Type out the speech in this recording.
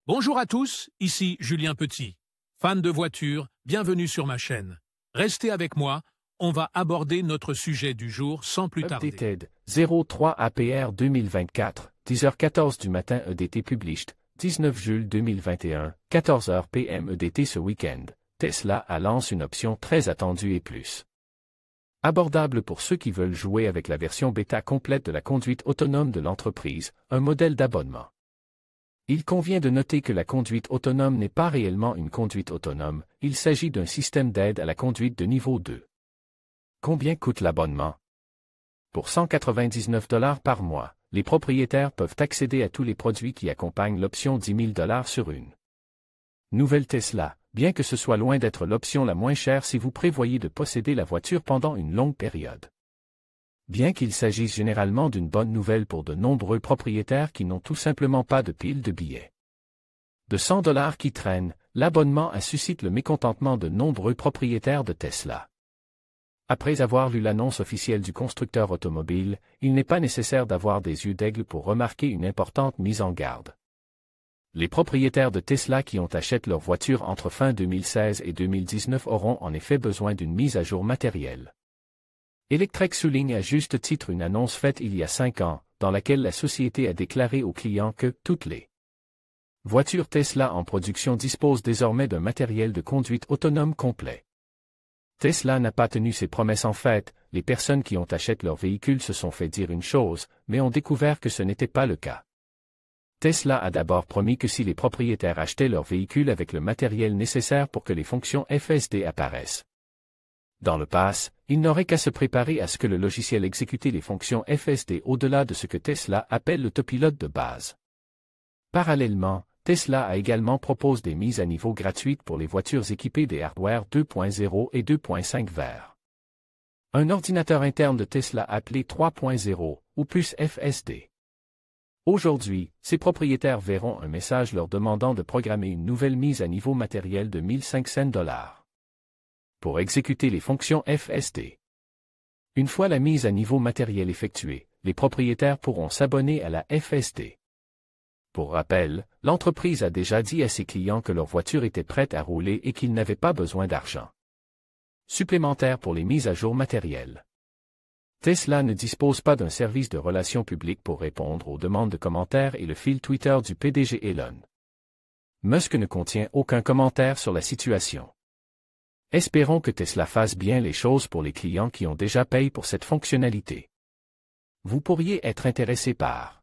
Bonjour à tous, ici Julien Petit. Fan de voitures, bienvenue sur ma chaîne. Restez avec moi, on va aborder notre sujet du jour sans plus tarder. Updated 03 APR 2024, 10h14 du matin EDT published, 19 juillet 2021, 14h PM EDT ce week-end. Tesla lance une option très attendue et plus abordable pour ceux qui veulent jouer avec la version bêta complète de la conduite autonome de l'entreprise, un modèle d'abonnement. Il convient de noter que la conduite autonome n'est pas réellement une conduite autonome, il s'agit d'un système d'aide à la conduite de niveau 2. Combien coûte l'abonnement? Pour 199 $ par mois, les propriétaires peuvent accéder à tous les produits qui accompagnent l'option 10 000 $ sur une nouvelle Tesla, bien que ce soit loin d'être l'option la moins chère si vous prévoyez de posséder la voiture pendant une longue période. Bien qu'il s'agisse généralement d'une bonne nouvelle pour de nombreux propriétaires qui n'ont tout simplement pas de pile de billets de 100 $ qui traînent, l'abonnement suscite le mécontentement de nombreux propriétaires de Tesla. Après avoir lu l'annonce officielle du constructeur automobile, il n'est pas nécessaire d'avoir des yeux d'aigle pour remarquer une importante mise en garde. Les propriétaires de Tesla qui ont acheté leur voiture entre fin 2016 et 2019 auront en effet besoin d'une mise à jour matérielle. Electrek souligne à juste titre une annonce faite il y a 5 ans, dans laquelle la société a déclaré aux clients que toutes les voitures Tesla en production disposent désormais d'un matériel de conduite autonome complet. Tesla n'a pas tenu ses promesses en fait, les personnes qui ont acheté leur véhicule se sont fait dire une chose, mais ont découvert que ce n'était pas le cas. Tesla a d'abord promis que si les propriétaires achetaient leur véhicule avec le matériel nécessaire pour que les fonctions FSD apparaissent dans le pass, ils n'auraient qu'à se préparer à ce que le logiciel exécute les fonctions FSD au-delà de ce que Tesla appelle l'autopilote de base. Parallèlement, Tesla a également proposé des mises à niveau gratuites pour les voitures équipées des hardware 2.0 et 2.5 vers un ordinateur interne de Tesla appelé 3.0, ou plus FSD. Aujourd'hui, ces propriétaires verront un message leur demandant de programmer une nouvelle mise à niveau matérielle de 1500 $ pour exécuter les fonctions FSD. Une fois la mise à niveau matériel effectuée, les propriétaires pourront s'abonner à la FSD. Pour rappel, l'entreprise a déjà dit à ses clients que leur voiture était prête à rouler et qu'ils n'avaient pas besoin d'argent supplémentaire pour les mises à jour matérielles. Tesla ne dispose pas d'un service de relations publiques pour répondre aux demandes de commentaires et le fil Twitter du PDG Elon Musk ne contient aucun commentaire sur la situation. Espérons que Tesla fasse bien les choses pour les clients qui ont déjà payé pour cette fonctionnalité. Vous pourriez être intéressé par